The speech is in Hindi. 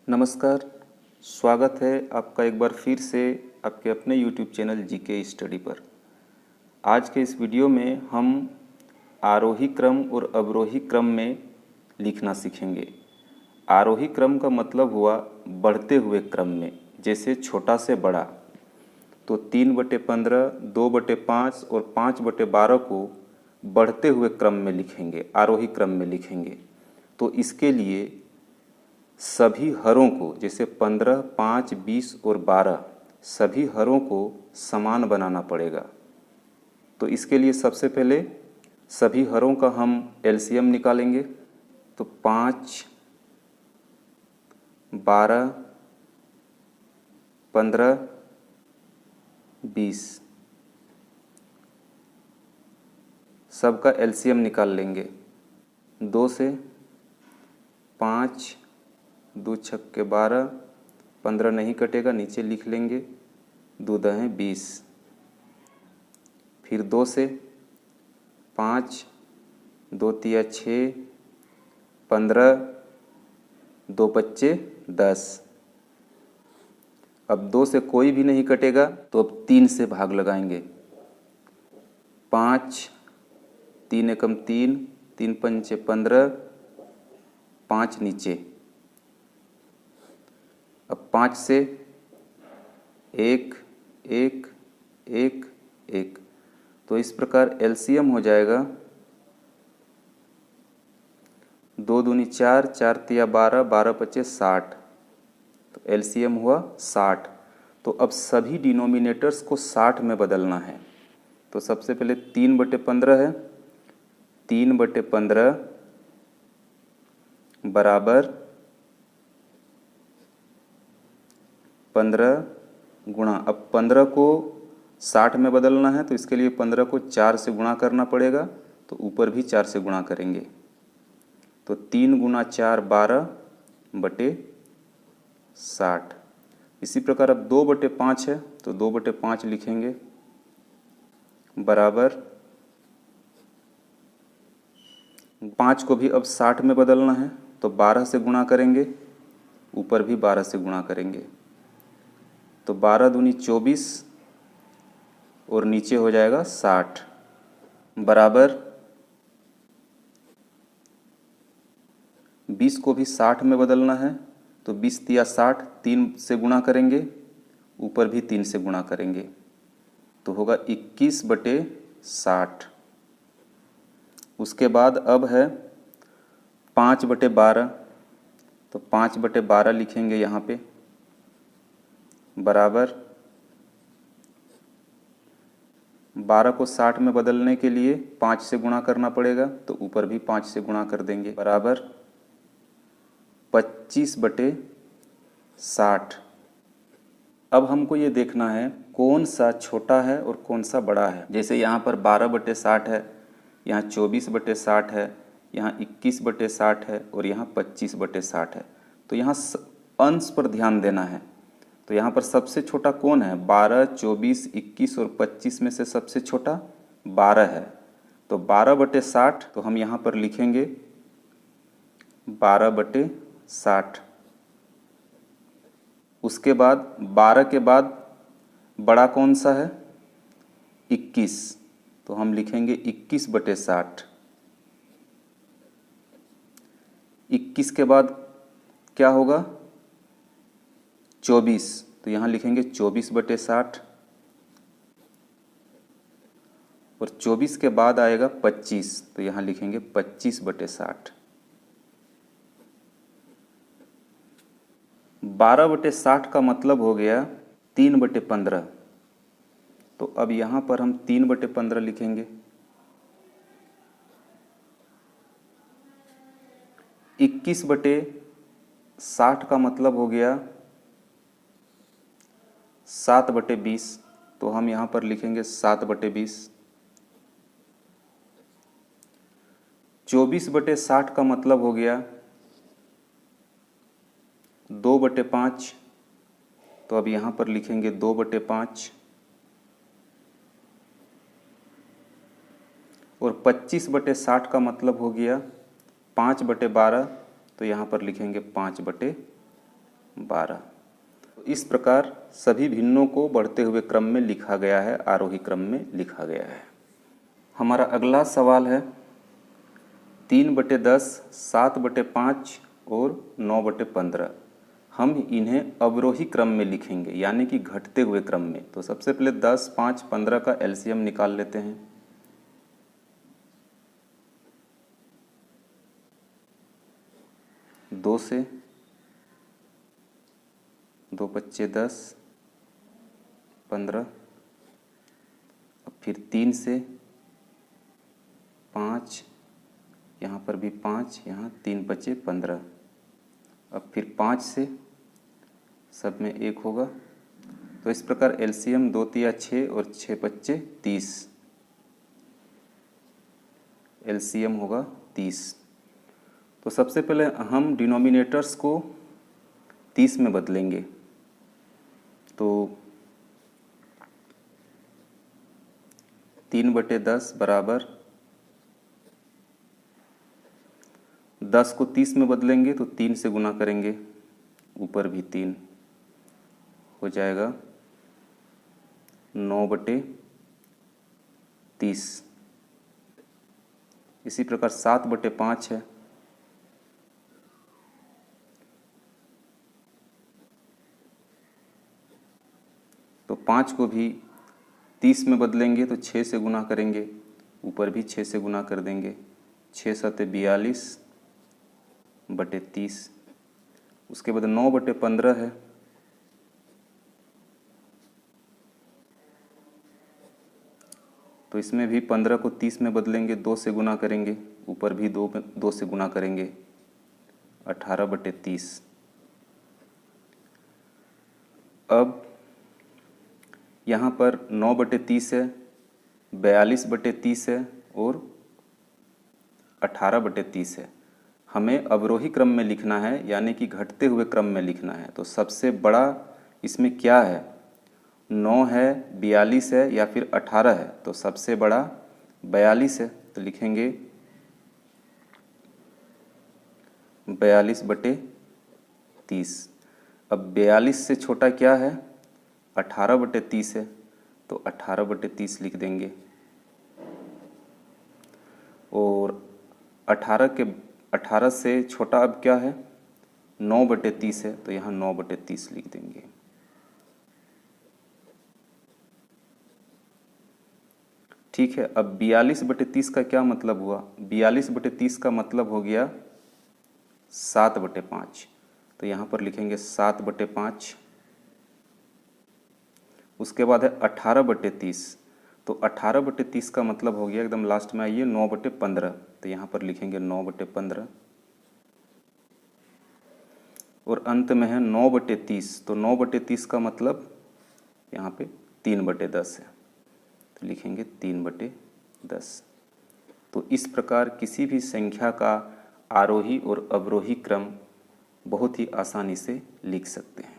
नमस्कार। स्वागत है आपका एक बार फिर से आपके अपने YouTube चैनल जीके स्टडी पर। आज के इस वीडियो में हम आरोही क्रम और अवरोही क्रम में लिखना सीखेंगे। आरोही क्रम का मतलब हुआ बढ़ते हुए क्रम में, जैसे छोटा से बड़ा। तो 3/15, 2/5 और 5/12 को बढ़ते हुए क्रम में लिखेंगे, आरोही क्रम में लिखेंगे। तो इसके लिए सभी हरों को, जैसे 15, 5, 20 और 12, सभी हरों को समान बनाना पड़ेगा। तो इसके लिए सबसे पहले सभी हरों का हम एलसीएम निकालेंगे। तो 5, 12, 15, 20 सबका एलसीएम निकाल लेंगे। 2 से 5, 2 छक्के 12, 15 नहीं कटेगा, नीचे लिख लेंगे। 2 दहें 20। फिर 2 से 5, 2 तिया 6, 15, 2 पच्चे 10। अब 2 से कोई भी नहीं कटेगा तो अब 3 से भाग लगाएंगे। 5, 3 एकम 3, 3 पंचे 15, 5 नीचे। अब 5 से 1, 1, 1, 1। तो इस प्रकार एलसीएम हो जाएगा 2 दूनी 4, 4 तिया 12, 12 पच्चे 60। तो एलसीएम हुआ 60। तो अब सभी डिनोमिनेटर्स को 60 में बदलना है। तो सबसे पहले 3/15 है। 3/15 बराबर 15 गुणा, अब 15 को 60 में बदलना है तो इसके लिए 15 को 4 से गुणा करना पड़ेगा। तो ऊपर भी 4 से गुणा करेंगे। तो 3 गुणा 4 12/60। इसी प्रकार अब 2/5 है तो 2/5 लिखेंगे बराबर 5 को भी अब 60 में बदलना है तो 12 से गुणा करेंगे, ऊपर भी 12 से गुणा करेंगे। तो 12 दूनी 24 और नीचे हो जाएगा 60 बराबर 20 को भी 60 में बदलना है तो 20 तिया 60, 3 से गुणा करेंगे, ऊपर भी 3 से गुणा करेंगे। तो होगा 21/60। उसके बाद अब है 5/12। तो 5/12 लिखेंगे यहाँ पे बराबर 12 को 60 में बदलने के लिए 5 से गुणा करना पड़ेगा तो ऊपर भी 5 से गुणा कर देंगे बराबर 25/60। अब हमको ये देखना है कौन सा छोटा है और कौन सा बड़ा है। जैसे यहाँ पर 12/60 है, यहाँ 24/60 है, यहाँ 21/60 है और यहाँ 25/60 है। तो यहाँ अंश पर ध्यान देना है। तो यहाँ पर सबसे छोटा कौन है? 12, 24, 21 और 25 में से सबसे छोटा 12 है। तो 12/60 तो हम यहाँ पर लिखेंगे 12/60। उसके बाद 12 के बाद बड़ा कौन सा है? 21। तो हम लिखेंगे 21/60। 21 के बाद क्या होगा? 24। तो यहाँ लिखेंगे 24/60 और 24 के बाद आएगा 25। तो यहाँ लिखेंगे 25/60। 12/60 का मतलब हो गया 3/15। तो अब यहाँ पर हम 3/15 लिखेंगे। 21/60 का मतलब हो गया 7/20। तो हम यहाँ पर लिखेंगे 7/20। 24/60 का मतलब हो गया 2/5। तो अब यहाँ पर लिखेंगे 2/5। और 25/60 का मतलब हो गया 5/12। तो यहाँ पर लिखेंगे 5/12। 12। इस प्रकार सभी भिन्नों को बढ़ते हुए क्रम में लिखा गया है, आरोही क्रम में लिखा गया है। हमारा अगला सवाल है 3/10, 7/5 और 9/15। हम इन्हें अवरोही क्रम में लिखेंगे, यानी कि घटते हुए क्रम में। तो सबसे पहले 10, 5, 15 का एलसीएम निकाल लेते हैं। 2 से 2 पच्चे 10, 15। अब फिर 3 से 5, यहाँ पर भी 5, यहाँ 3 पच्चे 15। अब फिर 5 से, सब में 1 होगा। तो इस प्रकार एलसीएम 2 तिया 6 और 6 पच्चे 30, एलसीएम होगा 30। तो सबसे पहले हम डिनोमिनेटर्स को 30 में बदलेंगे। तो 3/10 बराबर 10 को 30 में बदलेंगे तो 3 से गुना करेंगे, ऊपर भी 3 हो जाएगा 9/30। इसी प्रकार 7/5 है, तो 5 को भी 30 में बदलेंगे तो 6 से गुना करेंगे, ऊपर भी 6 से गुना कर देंगे। 6 7 42/30। उसके बाद 9/15 है, तो इसमें भी 15 को 30 में बदलेंगे, 2 से गुना करेंगे, ऊपर भी 2 से गुना करेंगे, 18/30। अब यहाँ पर 9/30 है, 42/30 है और 18/30 है। हमें अवरोही क्रम में लिखना है, यानी कि घटते हुए क्रम में लिखना है। तो सबसे बड़ा इसमें क्या है, 9 है, 42 है या फिर 18 है? तो सबसे बड़ा 42 है, तो लिखेंगे 42/30। अब 42 से छोटा क्या है, 18/30 है, तो 18/30 लिख देंगे। और 18 से छोटा अब क्या है, 9/30 है, तो यहाँ 9/30 लिख देंगे। ठीक है। अब 42/30 का क्या मतलब हुआ, 42/30 का मतलब हो गया 7/5, तो यहाँ पर लिखेंगे 7/5। उसके बाद है 18/30, तो 18/30 का मतलब हो गया, एकदम लास्ट में आइए, 9/15, तो यहाँ पर लिखेंगे 9/15। और अंत में है 9/30, तो 9/30 का मतलब यहाँ पे 3/10 है, तो लिखेंगे 3/10। तो इस प्रकार किसी भी संख्या का आरोही और अवरोही क्रम बहुत ही आसानी से लिख सकते हैं।